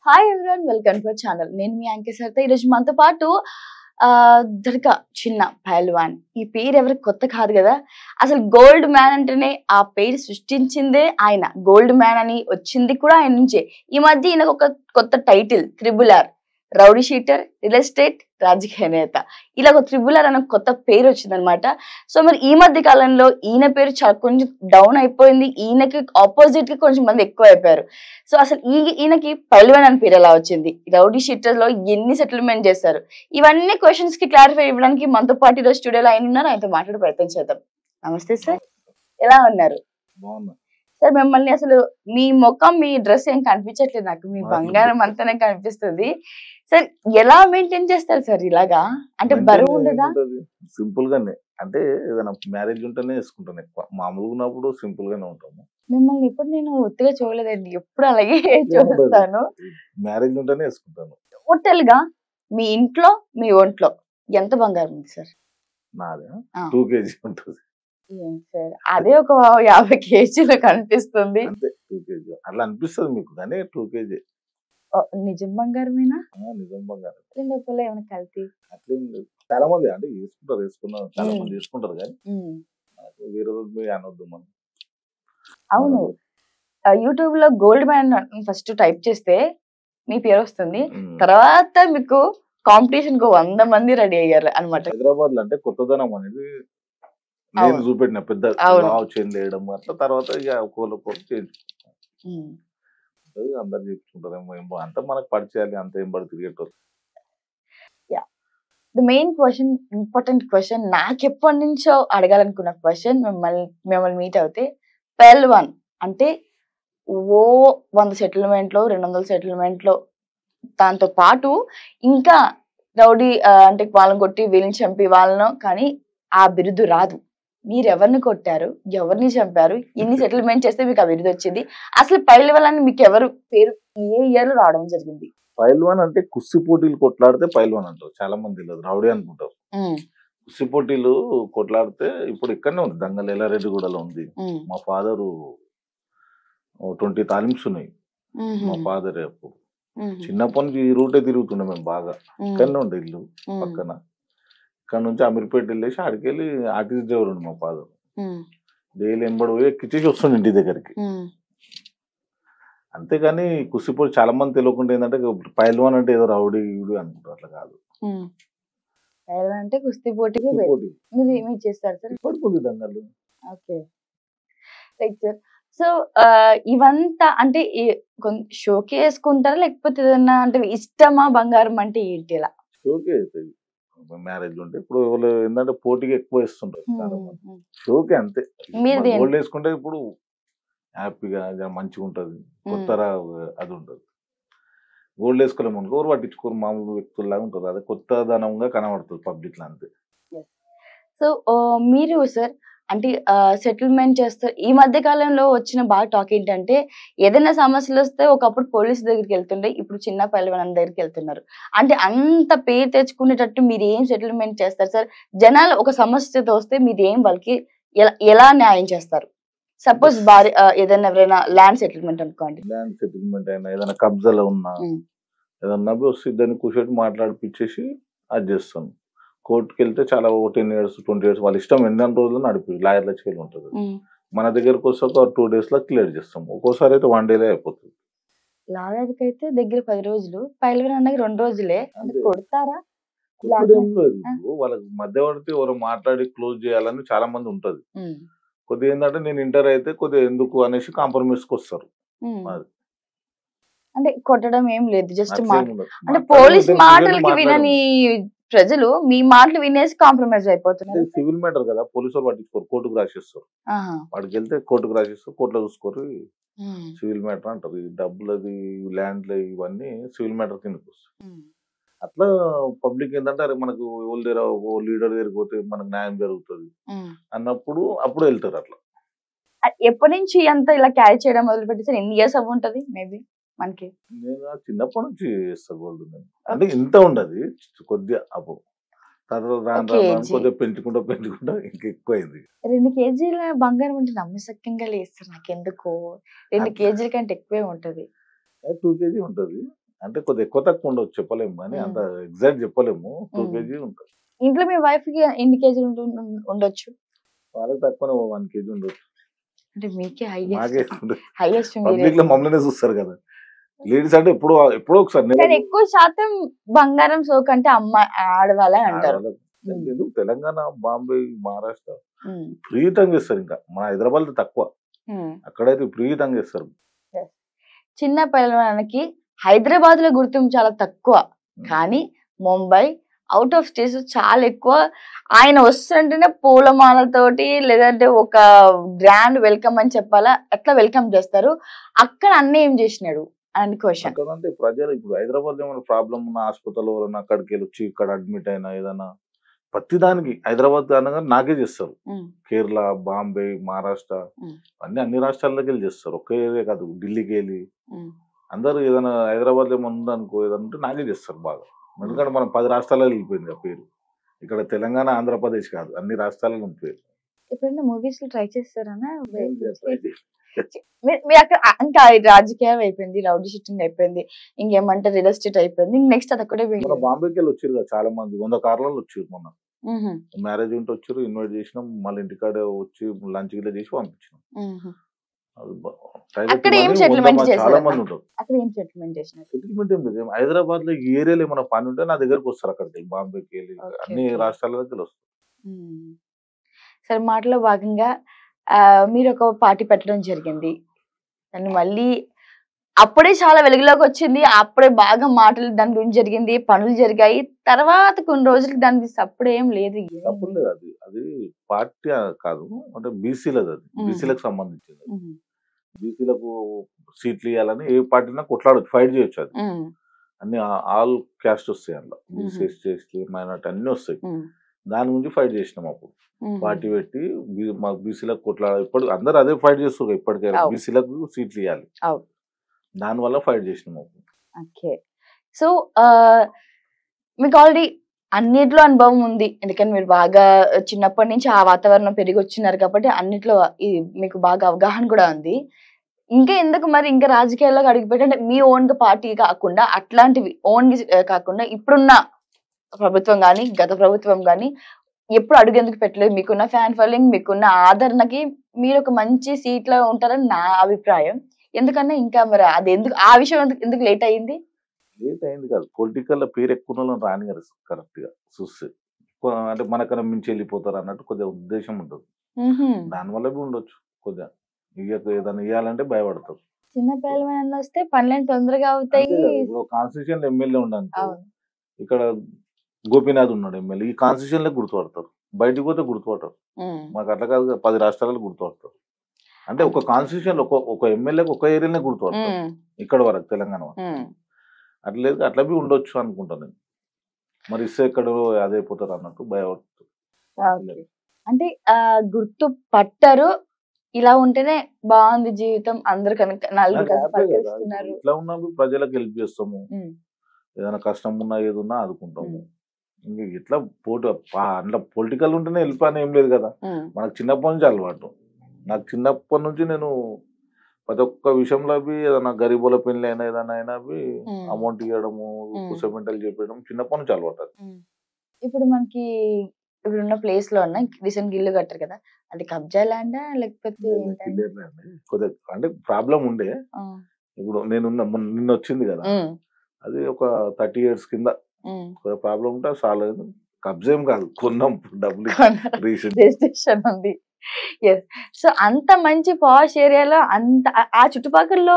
Hi everyone, welcome to our channel. నేను మీ anchor Saritha. ఈరోజు మనతో పాటు దర్గా చిన్న పహల్వాన్. ఈ పేరు ఎవరికి కొత్త కాదు కదా. అసలు గోల్డ్ మ్యాన్ అంటేనే ఆ పేరు సృష్టించిందే ఆయన. గోల్డ్ మ్యాన్ అని వచ్చింది కూడా ఆయన నుంచే. ఈ మధ్య ఈయనకు ఒక కొత్త title triple R, rowdy sheeter, real estate, రాజకీయ నేత. ఇలా ఒక త్రిబుల్ ఆర్ అనే కొత్త పేరు వచ్చిందనమాట. సో మరి ఈ మధ్య కాలంలో ఈయన పేరు కొంచెం డౌన్ అయిపోయింది. ఈయనకి ఆపోజిట్ గా కొంచెం మంది ఎక్కువ అయిపోయారు. సో అసలు ఈయనకి పహల్వాన్ అని పేరు ఎలా వచ్చింది, రౌడీ షీటర్ లో ఎన్ని సెటిల్మెంట్ చేశారు, ఇవన్నీ క్వశ్చన్స్ కి క్లారిఫై ఇవ్వడానికి మనతో పాటు ఈరోజు స్టూడియోలో ఆయన ఉన్నారు. ఆయనతో మాట్లాడే ప్రయత్నం చేద్దాం. నమస్తే సార్, ఎలా ఉన్నారు? సార్ మిమ్మల్ని అసలు మీ ముఖం, మీ డ్రెస్ ఏం కనిపించట్లేదు నాకు. మీ బంగారం అంతానే కనిపిస్తుంది. సార్ ఎలా మెయింటైన్ చేస్తారు సార్ ఇలాగా? అంటే బరువు ఉండదా? సింపుల్ గానే, అంటే ఏదైనా మ్యారేజ్ ఉంటేనే వేసుకుంటాను ఎక్కువ. మామూలుగా ఉన్నప్పుడు సింపుల్ గానే ఉంటాము. మిమ్మల్ని ఎప్పుడు నేను ఒత్తిగా చూడలేదండి, ఎప్పుడు అలాగే చూస్తాను. మ్యారేజ్ ఉంటేనే వేసుకుంటాను. టోటల్ గా మీ ఇంట్లో, మీ ఒంట్లో ఎంత బంగారం ఉంది సార్? నాదే 2 kg ఉంటుంది. సార్ అదే ఒక 50 kgలు కనిపిస్తుంది. అంతే 2 kg అట్లా అనిపిస్తుంది మీకు, కానీ 2 kg నిజం బంగారమేనా? నిజం బంగారం. లోపల ఏమైనా కల్తీ అట్లేం లేదు. చాలా మంది అంటే వేసుకున్నారు చాలా మంది వేసుకుంటారు, కానీ వేరే రోజు మీరు అనొద్దు మనం. అవును, యూట్యూబ్ లో గోల్డ్ మ్యాన్ ఫస్ట్ టైప్ చేస్తే మీ పేరు వస్తుంది. తర్వాత మీకు కాంపిటీషన్ కు 100 మంది రెడీ అయ్యారు అనమాట. హైదరాబాద్ లో అంటే కొత్తదనం అనేది నేను చూపెట్టిన పెద్ద చేంజ్ చేయడం అట్లా. తర్వాత ఇక ఒక్కొక్కరు చేంజ్ అందరు చెప్పుకుంటారు. అంతా మనకు పరిచయాలి, అంత ఏం పడి తిరిగేటోళ్ళు. The main question, important question, నాకు ఎప్పటి నుంచో అడగాలనుకున్న క్వశ్చన్, మిమ్మల్ని మీట్ అవుతే పహల్వాన్ అంటే 100 సెటిల్మెంట్లో, 200 సెటిల్మెంట్లో, దాంతో పాటు ఇంకా రౌడీ అంటే వాళ్ళని కొట్టి వీళ్ళని చంపి వాళ్ళను, కానీ ఆ బిరుదు రాదు. మీరు ఎవరిని కొట్టారు, ఎవరిని చంపారు, ఎన్ని సెటిల్మెంట్ చేస్తే మీకు ఆ బిరుదు వచ్చింది? అసలు పహల్వాన్ అని మీకు ఎవరు పేరు ఏ ఇయర్ లో రావడం జరిగింది? పహల్వాన్ అంటే కుస్తీ పోటీలు కొట్లాడితే పహల్వాన్ అంటారు. చాలా మంది తెలియదు, రౌడీ అనుకుంటారు. కుస్తీ పోటీలు కొట్లాడితే ఇప్పుడు ఇక్కడనే ఉంది, దంగల్ ఎల్లారెడ్డిగూడలో ఉంది. మా ఫాదరు 20 తాలిమ్స్ ఉన్నాయి మా ఫాదర్. అప్పుడు చిన్నప్పటి నుంచి ఈ రూటే తిరుగుతుండే మేము బాగా. ఇక్కడనే ఉండే ఇల్లు పక్కన. ఇక్కడ నుంచి అమీర్పేట వెళ్ళేసి ఆడికి వెళ్ళి ఆర్టీసీ డ్రైవర్ ఉండే మా ఫాదర్. డైలీ ఎంబడి పోయి ఎక్కించేసి వస్తుండే ఇంటి దగ్గరికి. అంతేగాని కుస్తీపోటీ చాలా మంది తెలియకుండా ఏంటంటే పహల్వాన్ అంటే ఏదో రౌడీ అనుకుంటారు. అట్లా కాదు. పహల్వాన్ అంటే కుస్తీ పోటీకి మీరు చేస్తారు సార్? పడుతుంది దంగలు. Okay, right sir. సో ఇవంతా అంటే షోకి వేసుకుంటారా, లేకపోతే ఏదన్నా అంటే ఇష్టమా బంగారం అంటే ఏంటి? ఇలా షోకే అవుతాయి మ్యారేజ్ ఉంటే. ఇప్పుడు ఏంటంటే పోటీకి ఎక్కువ ఇస్తుంటారు చాలా మంది. షోకే అంతే. గోల్డ్ వేసుకుంటే ఇప్పుడు హ్యాపీగా మంచిగా ఉంటది, కొత్త అది ఉంటది. గోల్డ్ వేసుకోలేము అనుకో, ఎవరు పట్టించుకోరు, మామూలు వ్యక్తుల్లాగా ఉంటారు. అదే కొత్తదనంగా కనబడుతుంది పబ్లిక్ లో, అంతే. సో మీరు సార్ అంటే సెటిల్మెంట్ చేస్తారు. ఈ మధ్య కాలంలో వచ్చిన బాగా టాక్ ఏంటంటే, ఏదైనా సమస్యలు వస్తే ఒకప్పుడు పోలీసు దగ్గరికి వెళ్తుండే, ఇప్పుడు చిన్న పహల్వాన్ దగ్గరికి వెళ్తున్నారు. అంటే అంత పేరు తెచ్చుకునేటట్టు మీరు ఏం సెటిల్మెంట్ చేస్తారు సార్? జనాలు ఒక సమస్యతో వస్తే మీరు ఏం వాళ్ళకి ఎలా న్యాయం చేస్తారు? సపోజ్ ఏదైనా ఎవరైనా ల్యాండ్ సెటిల్మెంట్ అనుకోండి, ల్యాండ్ సెటిల్మెంట్ అయినా ఏదైనా కబ్జాలో ఉన్నా ఏదన్నా వస్తే ఇద్దరిని కూర్చొని మాట్లాడిపించేసి అది చేస్తాను. కోర్టుకి వెళ్తే చాలా 10 years 20 years వాళ్ళ ఇష్టం, ఎన్ని రోజులు నడిపి లాయర్ల చేయాలి ఉంటుంది. మన దగ్గరకు వస్తే ఒక 2 days లో క్లియర్ చేస్తాం. ఒక్కోసారి అయితే 1 day అయిపోతుంది. లాయర్కి అయితే దగ్గర 10 రోజులు, పహల్వాన్ అన్నకి 2 రోజులే. కొడతారా? వాళ్ళకి మధ్యవర్తి ఎవరు మాట్లాడి క్లోజ్ చేయాలని చాలా మంది ఉంటది. కొద్దిగా ఏంటంటే నేను ఇంటర్ అయితే కొద్దిగా ఎందుకు అనేసి కాంప్రమైజ్కి వస్తారు. అంటే కొట్టడం ఏం లేదు, జస్ట్ అంటే పోలీస్ మాటలకి వినని ప్రజలు మీ మాటలు వినేసి కాంప్రమైజ్ అయిపోతున్నారు. సివిల్ మ్యాటర్ కదా, పోలీసు వాళ్ళు పట్టించుకోరు, కోర్టుకు రాసిస్తారు. వాడికి వెళ్తే కోర్టుకు రాసిస్తారు, కోర్టులో చూసుకోరు. సివిల్ మ్యాటర్ అంటారు. ఈ డబ్బులది, ల్యాండ్లు ఇవన్నీ సివిల్ మ్యాటర్ కిందకి వస్తాయి. అట్లా పబ్లిక్ ఏంటంటే అరే మనకు ఎవరి దగ్గర లీడర్ దగ్గరికి పోతే మనకు న్యాయం జరుగుతుంది అన్నప్పుడు అప్పుడు వెళ్తారు. అట్లా ఎప్పటి నుంచి అంతా ఇలా క్యారీ చేయడం మొదలు పెట్టి సార్? ఎన్ని ఇయర్స్ అవ్వ ఉంటది మేబీ మనకి? నేను చిన్నప్పటి నుంచి చేస్తా గోల్డ్. అంటే ఇంత ఉండదు, కొద్దిగా అప్పుడు. తర్వాత కొద్దిగా పెంచుకుంటా ఇంకెక్కువైంది. 2 kgల బంగారం అంటే నమ్మశక్యంగా లేదు సార్ నాకు. ఎందుకో 2 kgల కంటే ఎక్కువే ఉంటది. 2 kg ఉంటది. అంటే కొద్దిగా ఎక్కువ తక్కువ ఉండొచ్చు చెప్పలేము కానీ అంత ఎగ్జాక్ట్ చెప్పలేము 2 kg ఉంటుంది. ఇంట్లో మీ వైఫ్ కి ఎన్ని కేజీలు ఉండొచ్చు? వాళ్ళకి తక్కువ 1 kg ఉండొచ్చు. అంటే మీకే మాకే హైయెస్ట్ పబ్లిక్ లో మమ్మల్ని చూస్తారు కదా లేడీస్ అంటే ఎప్పుడో ఒకసారి కానీ ఎక్కువ శాతం బంగారం సోకు అంటే ఆడవాళ్ళే అంటారు. ఎందుకు తెలంగాణ, బాంబే, మహారాష్ట్ర విపరీతంగా చేస్తారు. ఇంకా మన హైదరాబాద్ తక్కువ, అక్కడైతే విపరీతంగా చేస్తారు. చిన్న పిల్లలకి హైదరాబాద్ లో గుర్తింపు చాలా తక్కువ, కానీ ముంబై అవుట్ ఆఫ్ స్టేట్స్ చాలా ఎక్కువ. ఆయన వస్తుంటేనే పూలమాలతోటి లేదంటే ఒక గ్రాండ్ వెల్కమ్ అని చెప్పాలా, అట్లా వెల్కమ్ చేస్తారు. అక్కడ అన్న ఏం చేసినాడు అని క్వశ్చన్. అంటే ప్రజలు ఇప్పుడు హైదరాబాద్ ఏమైనా ప్రాబ్లం ఉన్న హాస్పిటల్ ఎవరైనా అక్కడికి వెళ్ళి వచ్చి ఇక్కడ అడ్మిట్ అయినా ఏదైనా ప్రతిదానికి హైదరాబాద్ అనగా నాకే చేస్తారు. కేరళ, బాంబే, మహారాష్ట్ర అన్ని రాష్ట్రాల్లోకి వెళ్ళి చేస్తారు. ఒకే ఏరియా కాదు, ఢిల్లీకి వెళ్ళి అందరూ ఏదైనా హైదరాబాద్ ఏమైనా ఉందనుకో ఏదంటే నాకే చేస్తారు బాగా. ఎందుకంటే మనం 10 రాష్ట్రాల్లో వెళ్ళిపోయింది ఆ పేరు. ఇక్కడ తెలంగాణ, ఆంధ్రప్రదేశ్ కాదు, అన్ని రాష్ట్రాలలో ఉంది పేరు. ఎప్పుడైనా మూవీస్ లో ట్రై చేస్తారన్నా? అక్కడ ఇంకా రాజకీయం అయిపోయింది, రౌడీ షూటింగ్ అయిపోయింది, ఇంకేమంటే రియల్ ఎస్టేట్ అయిపోయింది, నెక్స్ట్ అది అక్కడే బాంబేకి వెళ్ళి వచ్చారు కదా చాలా మంది, 100 కార్లలో వచ్చారు. మొన్న మ్యారేజ్ ఉంటే వచ్చారు, ఇన్వైట్ చేసినాం, మళ్ళీ ఇంటికాడ వచ్చి లంచ్ గిట్లా చేసి పంపించినాం. చాలా మంది ఉంటారు. సెటిల్మెంట్ ఏం లేదు, హైదరాబాద్ లో ఈ ఏరియాలో ఏమైనా పని ఉంటే నా దగ్గరకు వస్తారు. అక్కడికి బాంబేకి వెళ్ళి అన్ని రాష్ట్రాల దగ్గర వస్తారు. సరే, మాటలో భాగంగా మీరు ఒక పార్టీ పెట్టడం జరిగింది, దాన్ని మళ్ళీ అప్పుడే చాలా వెలుగులోకి వచ్చింది, అప్పుడే బాగా మాటలు దాని గురించి జరిగింది, పనులు జరిగాయి. తర్వాత కొన్ని రోజులకి దానికి సప్పుడు ఏం లేదు. అది పార్టీ కాదు, అంటే బీసీలది, అది బీసీలకు సంబంధించింది. బీసీలకు సీట్లు ఇవ్వాలని ఏ పార్టీనా కొట్లాడచ్చు, ఫైట్ చేయొచ్చు. అది అన్ని ఆల్ క్యాస్ట్ వస్తాయి అందులో, బీసీ, ఎస్టీ, ఎస్టీ, మైనార్టీ అన్ని వస్తాయి. దాని గురించి ఫైట్ చేసినాం అప్పుడు, పార్టీ పెట్టి మాకు బీసీలకు కొట్లాడాలి. ఇప్పుడు అందరు అదే ఫైట్ చేస్తారు ఇప్పటికైనా, బీసీలకు సీట్లు ఇవ్వాలి, దాని వల్ల ఫైట్ చేసినాం అప్పుడు. ఓకే, సో మీకు ఆల్రెడీ అన్నిట్లో అనుభవం ఉంది, ఎందుకంటే మీరు బాగా చిన్నప్పటి నుంచి ఆ వాతావరణం పెరిగి వచ్చినారు కాబట్టి అన్నిట్లో మీకు బాగా అవగాహన కూడా ఉంది. ఇంకా ఎందుకు మరి ఇంకా రాజకీయాల్లోకి అడుగుపెట్టి, అంటే మీ ఓన్ పార్టీ కాకుండా అట్లాంటివి ఓన్ కాకుండా ఇప్పుడున్న ప్రభుత్వం కానీ గత ప్రభుత్వం కానీ ఎప్పుడు అడుగు ఎందుకు పెట్టలేదు? మీకున్న ఫ్యాన్ ఫాలోయింగ్, మీకున్న ఆదరణకి మీరు ఒక మంచి సీట్ లో ఉంటారని నా అభిప్రాయం. ఎందుకన్నా ఇంకా మరి అది ఎందుకు, ఆ విషయం ఎందుకు లేట్ అయింది? లేట్ అయింది కాదు, పొలిటికల్ పేరు ఎక్కువ రాని గారు కరెక్ట్ గా చూస్తే, అంటే మనకన్నా మించి వెళ్ళిపోతారు అన్నట్టు కొద్దిగా ఉద్దేశం ఉంటుంది. దానివల్ల ఉండొచ్చు, కొద్దిగా ఏదైనా ఇవ్వాలంటే భయపడతారు. చిన్న పిల్లలు వస్తే పనులు తొందరగా అవుతాయి. కాన్స్టిట్యూషన్ ఎమ్మెల్యే ఉండడానికి ఇక్కడ గోపీనాథ్ ఉన్నాడు ఎమ్మెల్యే, ఈ కాన్స్టిట్యూషన్ లో గుర్తుపడతారు, బయటకు పోతే గుర్తుపడతారు. మాకు అట్లా కాదు, 10 రాష్ట్రాలలో గుర్తుపడతారు. అంటే ఒక కాన్స్టిట్యూషన్ ఒక ఎమ్మెల్యేకి ఒక ఏరియానే గుర్తుపడతారు ఇక్కడ వరకు తెలంగాణ వరకు. అట్లా లేదు, అట్లా బి ఉండొచ్చు అనుకుంటాను నేను. మరి ఇస్తే ఎక్కడ అదైపోతారు అన్నట్టు భయపడుతుంది. అంటే గుర్తు పట్టరు, ఇలా ఉంటేనే బాగుంది జీవితం, అందరు ఇట్లా ఉన్నప్పుడు ప్రజలకు హెల్ప్ చేస్తాము, ఏదైనా కష్టం ఉన్నా ఏది ఉన్నా ఆదుకుంటాము. ఇంక ఇట్లా అందులో పొలిటికల్ ఉంటేనే హెల్ప్ అని ఏం లేదు కదా, మనకు చిన్నప్పటి నుంచి అలవాటు. నాకు చిన్నప్పటి నుంచి నేను ప్రతి ఒక్క విషయంలో ఏదైనా గరీబుల పెళ్లి అయినా ఏదైనా అయినా అమౌంట్ ఇవ్వడము, కుసమెంటలు చెప్పడం చిన్నప్పటి నుంచి అలవాటు. ఇప్పుడు మనకి ఇప్పుడున్న ప్లేస్ లో ఉన్న రీసెంట్ ఇల్లు కట్టారు కదా, అది కబ్జా ల్యాండా లేకపోతే కొద్దిగా అంటే ప్రాబ్లం ఉండే. ఇప్పుడు నిన్న వచ్చింది కదా, అది ఒక 30 years కింద ప్రాబ్లం ఉంటే సాల్వ్ అయింది. కబ్జా ఏం కాదు, కొన్నాం, డబ్బులు రిజిస్ట్రేషన్ ఉంది. సో అంత మంచి పాష్ ఏరియాలో అంత ఆ చుట్టుపక్కల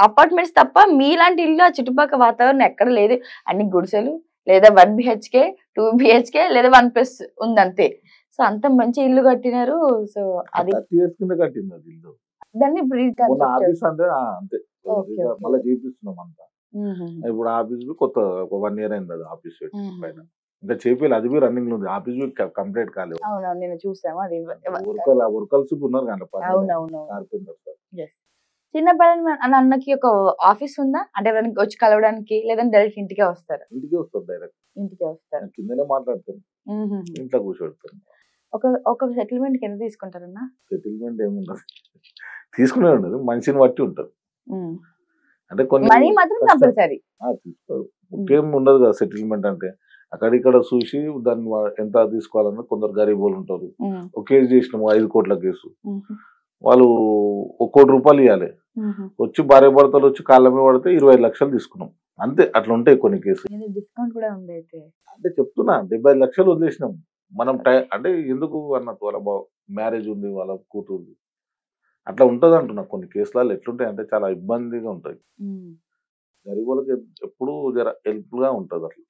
అపార్ట్మెంట్స్ తప్ప మీలాంటి ఇల్లు ఆ చుట్టుపక్కల వాతావరణం ఎక్కడ లేదు. అన్ని గుడిసెలు, లేదా 1 BHK 2 BHK లేదా 1+ ఉందంతే. సో అంత మంచి ఇల్లు కట్టినారు. సో అది 30 years కింద కట్టింది అది ఇల్లు. దాన్ని ఆఫీస్ అంటే అంతే, మళ్ళీ చేపిస్తున్నాం అంతా. ఇప్పుడు ఆఫీస్ కొత్త 1 year అయింది అది ఆఫీస్ పైన, ఇంకా చేపేయాలి, అది బి రన్నింగ్ లో ఉంది. ఆఫీస్ కంప్లీట్ కాలేదు. నేను చూసాము, అది వర్కర్స్ ఉన్నారు కార్పెంటర్. చిన్న పిల్లలు అన్నకి ఒక ఆఫీస్ ఉందా? అంటే ఎవరికి వచ్చి కలవడానికి, లేదంటే డైరెక్ట్ ఇంటికే వస్తారు? ఇంటికే వస్తారు, డైరెక్ట్ ఇంటికే వస్తారు. కిందనే మాట్లాడతారు, ఇంట్లో కూర్చోబెడతారు. ఒక సెటిల్మెంట్ కి ఎంత తీసుకుంటారన్నా? సెటిల్మెంట్ ఏముండదు, తీసుకునే ఉండదు, మనిషిని బట్టి ఉంటుంది. అంటే కొన్ని మనీ మాత్రం కష్టం. కంపల్సరీ. తీసుకోరు. ఇంకేం ఉండదు కదా సెటిల్మెంట్ అంటే. అక్కడిక్కడ చూసి దాన్ని ఎంత తీసుకోవాలన్నా కొందరు గరీబోళ్ళు ఉంటారు. ఒక కేసు చేసినాము 5 కోట్ల కేసు. వాళ్ళు ₹1 కోటి ఇవ్వాలి. వచ్చి భార్య భర్తలు వచ్చి కాళ్ళ మీద పడితే 25 లక్షలు తీసుకున్నాం. అంతే అట్లా ఉంటాయి కొన్ని కేసులు. డిస్కౌంట్ కూడా ఉంది అయితే. అంటే చెప్తున్నా 75 లక్షలు వదిలేసినాం. మనం అంటే ఎందుకు అన్నట్టు వాళ్ళ మ్యారేజ్ ఉంది, వాళ్ళ కూతురు అట్లా ఉంటది అంటున్నా. కొన్ని కేసులలో ఎట్లుంటాయి అంటే చాలా ఇబ్బందిగా ఉంటాయి. గరీబ్ వాళ్ళకి ఎప్పుడు జర హెల్ప్ గా ఉంటది అట్లా.